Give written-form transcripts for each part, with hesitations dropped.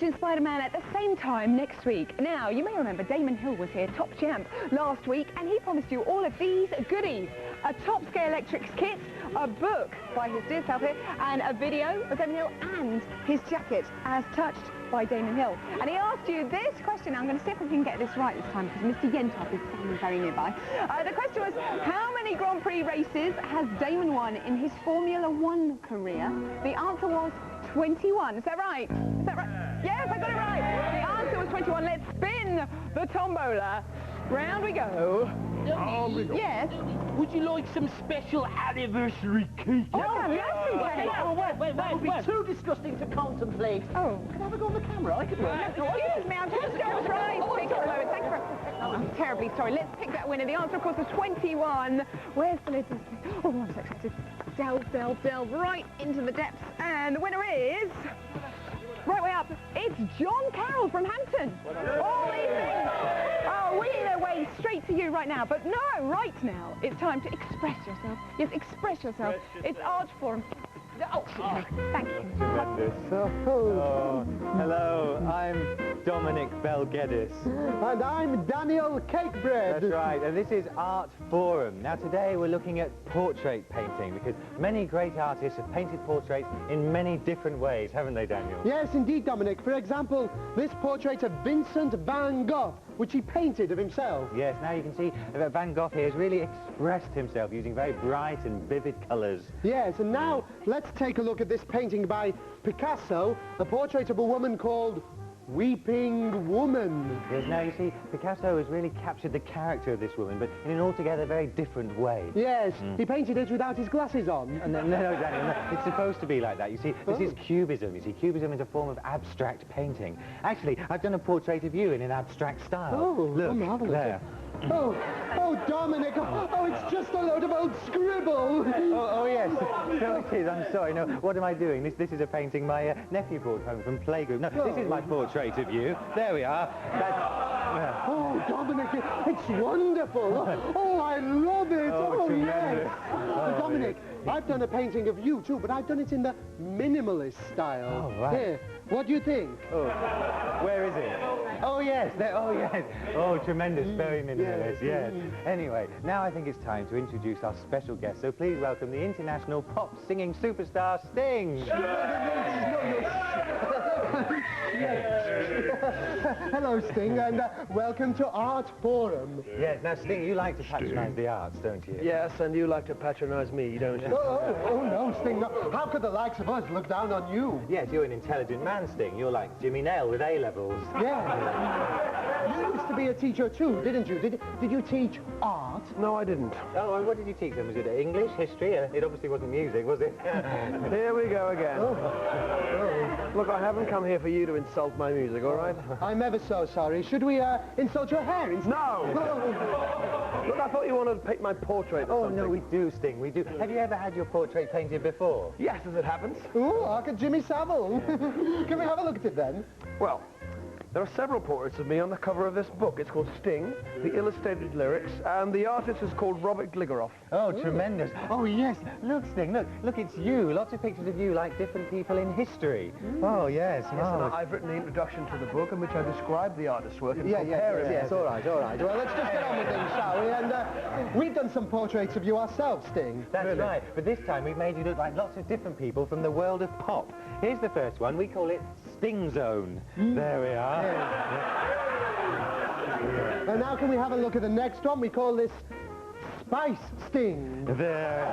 watching Spider-Man at the same time next week. Now, you may remember Damon Hill was here, top champ, last week, and he promised you all of these goodies. A top-scale electrics kit, a book by his dear self here, and a video of Damon Hill, and his jacket as touched by Damon Hill. And he asked you this question. I'm going to see if I can get this right this time, because Mr. Yentop is standing very nearby. The question was, how many Grand Prix races has Damon won in his Formula One career? The answer was 21. Is that right? Is that right? Yes, I got it right. The answer was 21. Let's spin the tombola. Round we go. Yes. Would you like some special anniversary cake? Oh, yes, okay. Oh, wait. That would be too disgusting to contemplate. Oh. Can I have a go on the camera? I could do it. Excuse me, I'm just going to try and pick a moment. Thank you for... Oh, I'm terribly sorry. Let's pick that winner. The answer, of course, was 21. Where's the lid? Oh, I'm so excited. Delve right into the depths. And the winner is... right way up. It's John Carroll from Hampton. All evening. Oh, we're in a way straight to you right now. But no, right now, it's time to express yourself. Yes, express yourself. It's Art Forum. Oh, thank you. Tremendous. Oh, hello, I'm Dominic Belgedis. And I'm Daniel Cakebread. That's right, and this is Art Forum. Now today we're looking at portrait painting, because many great artists have painted portraits in many different ways, haven't they, Daniel? Yes, indeed, Dominic. For example, this portrait of Vincent van Gogh, which he painted of himself. Yes, now you can see that Van Gogh here has really expressed himself using very bright and vivid colours. Yes, and now let's take a look at this painting by Picasso, a portrait of a woman called Weeping Woman. Yes, now you see, Picasso has really captured the character of this woman, but in an altogether very different way. Yes, he painted it without his glasses on. No, Daniel, no, it's supposed to be like that. You see, this is Cubism. You see, Cubism is a form of abstract painting. Actually, I've done a portrait of you in an abstract style. Oh, look, marvellous. there. Oh, Dominic, oh, it's just a load of old scribble. Oh, yes. No, it is. I'm sorry. No, what am I doing? This is a painting my nephew brought home from playgroup. No, this is my portrait of you. There we are. Oh, Dominic, it's wonderful. Oh, I love it. Oh, tremendous. Yes. Oh, Dominic, I've done a painting of you too, but I've done it in the minimalist style. Oh, right. Here, what do you think? Oh, where is it? Oh, yes. There. Oh, yes. Oh, tremendous. Very minimalist. Yes. Anyway, now I think it's time to introduce our special guest. So please welcome the international pop singing superstar, Sting. Hello, Sting, and welcome to Art Forum. Yes. Now, Sting, you like to patronise the arts, don't you? Yes, and you like to patronise me, don't you? Oh, no, Sting, no. How could the likes of us look down on you? Yes, you're an intelligent man, Sting. You're like Jimmy Nail with A-levels. Yeah. You used to be a teacher too, didn't you? Did you teach art? No, I didn't. Oh, and what did you teach them? Was it English, history? It obviously wasn't music, was it? Here we go again. Look, I haven't come here for you to insult my music, all right? I'm ever so sorry. Should we insult your hair instead? No! Look, I thought you wanted to paint my portrait or something. No, we do, Sting, we do. Have you ever had your portrait painted before? Yes, as it happens. Ooh, look at Jimmy Savile. Can we have a look at it then? Well, there are several portraits of me on the cover of this book. It's called Sting, the illustrated lyrics, and the artist is called Robert Gligeroff. Oh, tremendous. Oh, yes. Look, Sting, look, it's you. Lots of pictures of you like different people in history. Oh, yes, Yes, and I've written the introduction to the book in which I describe the artist's work and Yes, all right. Well, let's just get on with things, shall we? And we've done some portraits of you ourselves, Sting. That's right, but this time we've made you look like lots of different people from the world of pop. Here's the first one. We call it Sting Zone. There we are. And now can we have a look at the next one? We call this Spice Sting. There.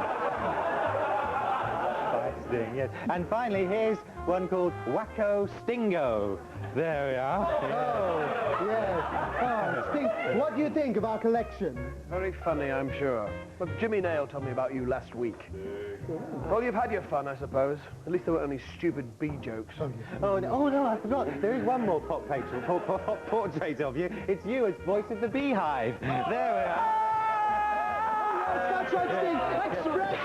Spice Sting, yes. And finally, here's one called Wacko Stingo. There we are. Oh, yes. Oh, Sting, what do you think of our collection? Very funny, I'm sure. But Jimmy Nail told me about you last week. Well, you've had your fun, I suppose. At least there weren't any stupid bee jokes. Oh, no, I forgot. There is one more pop portrait of you. It's you as voice of the Beehive. There we are. That's right, Sting. Express it.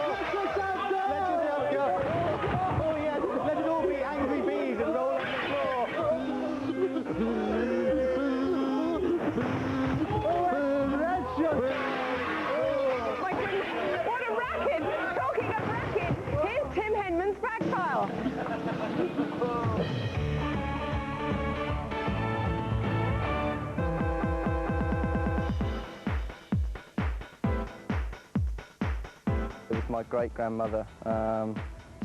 Let yourself go. Let yourself go. Oh, yes. Let it all be angry bees and roll on the floor. Let yourself. My goodness, what a racket! Talking of racket, here's Tim Henman's rag file. my great-grandmother.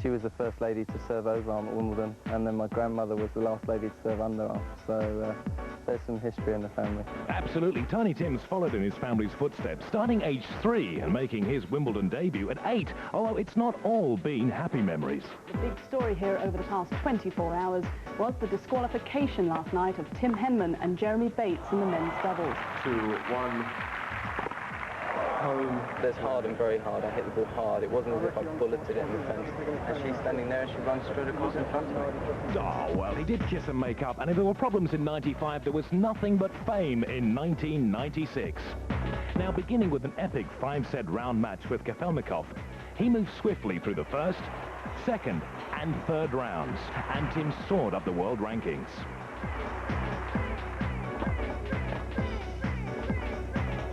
She was the first lady to serve overarm at Wimbledon, and then my grandmother was the last lady to serve underarm. So there's some history in the family. Absolutely. Tiny Tim's followed in his family's footsteps, starting age 3 and making his Wimbledon debut at 8, although it's not all been happy memories. The big story here over the past 24 hours was the disqualification last night of Tim Henman and Jeremy Bates in the men's doubles. 2-1. Home. There's hard and very hard. I hit the ball hard. It wasn't as if I bulleted it in the fence. And she's standing there and she runs straight across in front of me. Oh, well, he did kiss and make up, and if there were problems in 95, there was nothing but fame in 1996. Now, beginning with an epic 5-set round match with Kafelnikov, he moved swiftly through the first, second, and third rounds, and Tim soared up the world rankings.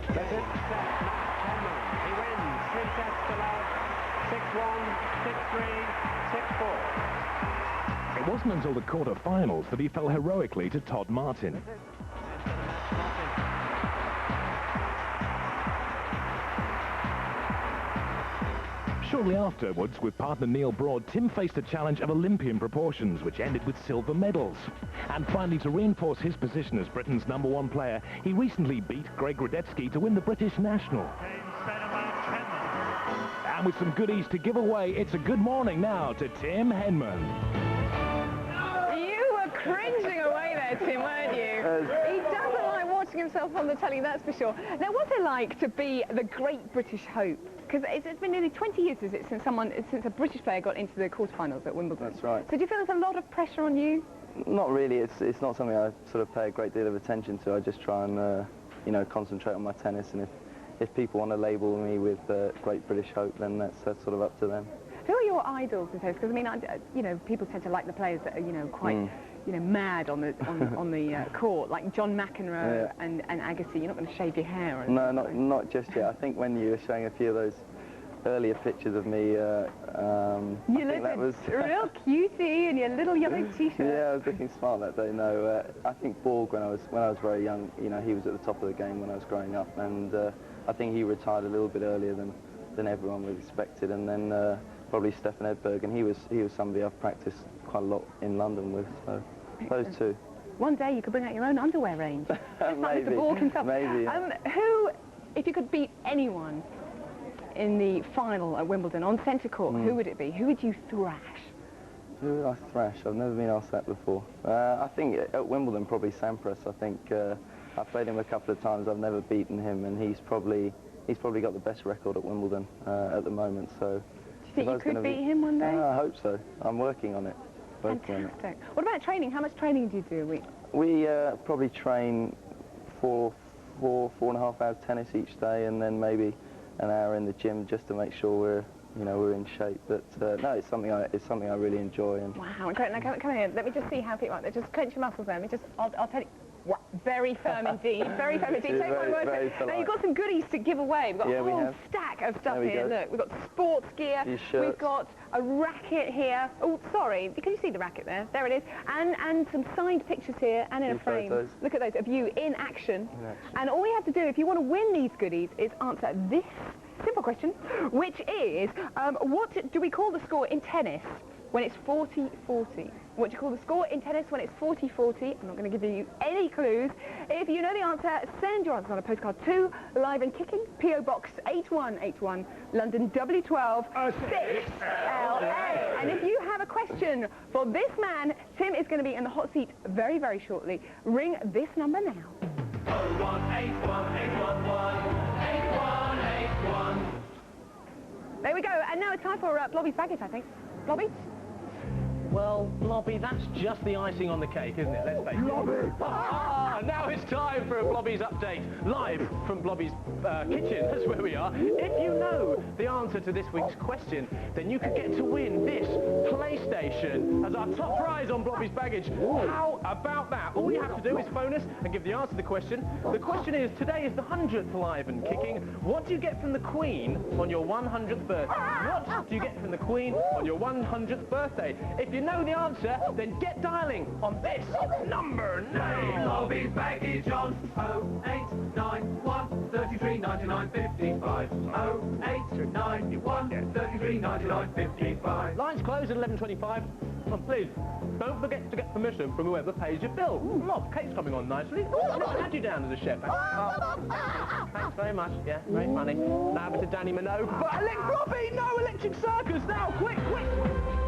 That's it. He wins. 3 sets to love. 6-1, 6-3, 6-4. It wasn't until the quarter-finals that he fell heroically to Todd Martin. Shortly afterwards, with partner Neil Broad, Tim faced a challenge of Olympian proportions, which ended with silver medals. And finally, to reinforce his position as Britain's #1 player, he recently beat Greg Radetzky to win the British National. And with some goodies to give away, it's a good morning now to Tim Henman. You were cringing away there, Tim, weren't you? He doesn't like watching himself on the telly, that's for sure. Now, what's it like to be the great British hope? Because it's been nearly 20 years since a British player got into the quarterfinals at Wimbledon. That's right. So do you feel there's a lot of pressure on you? Not really. It's not something I sort of pay a great deal of attention to. I just try and, you know, concentrate on my tennis. And if people want to label me with great British hope, then that's sort of up to them. Who are your idols in tennis? Because I mean, you know, people tend to like the players that are, you know, quite, you know, mad on the court, like John McEnroe and Agassi. You're not going to shave your hair. Or no, not just yet. I think when you were showing a few of those earlier pictures of me, you looked real cutie in your little yellow t-shirt. Yeah, I was looking smart that day. No, I think Borg, when I was very young, you know, he was at the top of the game when I was growing up, and I think he retired a little bit earlier than everyone would have expected, and then probably Stefan Edberg, and he was somebody I've practiced quite a lot in London with. So those two. One day you could bring out your own underwear range. Maybe. Mr. Borg himself. Maybe. Who, if you could beat anyone in the final at Wimbledon on centre court, who would it be? Who would you thrash? Who would I thrash? I've never been asked that before. I think at Wimbledon probably Sampras. I think I've played him a couple of times. I've never beaten him, and he's probably got the best record at Wimbledon at the moment. So. Do you think you could beat him one day? I hope so. I'm working on it. Fantastic. What about training? How much training do you do a week? We probably train 4.5 hours tennis each day, and then maybe an hour in the gym just to make sure we're in shape. But no, it's something I really enjoy. And wow, great. Now come here. Let me just see how people are. Just clench your muscles there. I'll tell you. Wow, very firm indeed. Very firm indeed. Take my word for it. Now you've got some goodies to give away. We've got a whole stack of stuff here. Look, we've got sports gear. We've got a racket here. Oh, sorry. Can you see the racket there? There it is. And some signed pictures here and in a frame. Photos. Look at those of you in action. And all you have to do if you want to win these goodies is answer this simple question, which is, what do we call the score in tennis when it's 40-40? What do you call the score in tennis when it's 40-40? I'm not going to give you any clues. If you know the answer, send your answers on a postcard to Live and Kicking, P.O. Box 8181, London W12 6LA. And if you have a question for this man, Tim is going to be in the hot seat very, very shortly. Ring this number now. 01818118181. There we go. And now it's time for Blobby's baggage, I think. Blobby? Well, Blobby, that's just the icing on the cake, isn't it? Let's face it. Blobby! Now it's time for a Blobby's update, live from Blobby's kitchen. That's where we are. If you know the answer to this week's question, then you could get to win this PlayStation as our top prize on Blobby's baggage. How about that? All you have to do is phone us and give the answer to the question. The question is, today is the 100th Live and Kicking. What do you get from the Queen on your 100th birthday? What do you get from the Queen on your 100th birthday? If you know the answer, then get dialing on this number now. Blobby's baggage on 0891 3399 $11.99.55. 0891 33.99.55. Lines close at 11:25. And please, don't forget to get permission from whoever pays your bill. Look, cake's coming on nicely. I've not had you down as a chef. Thanks very much. Yeah, very funny. Now over to Danny Minogue. But Floppy, no electric circus now! Quick, quick!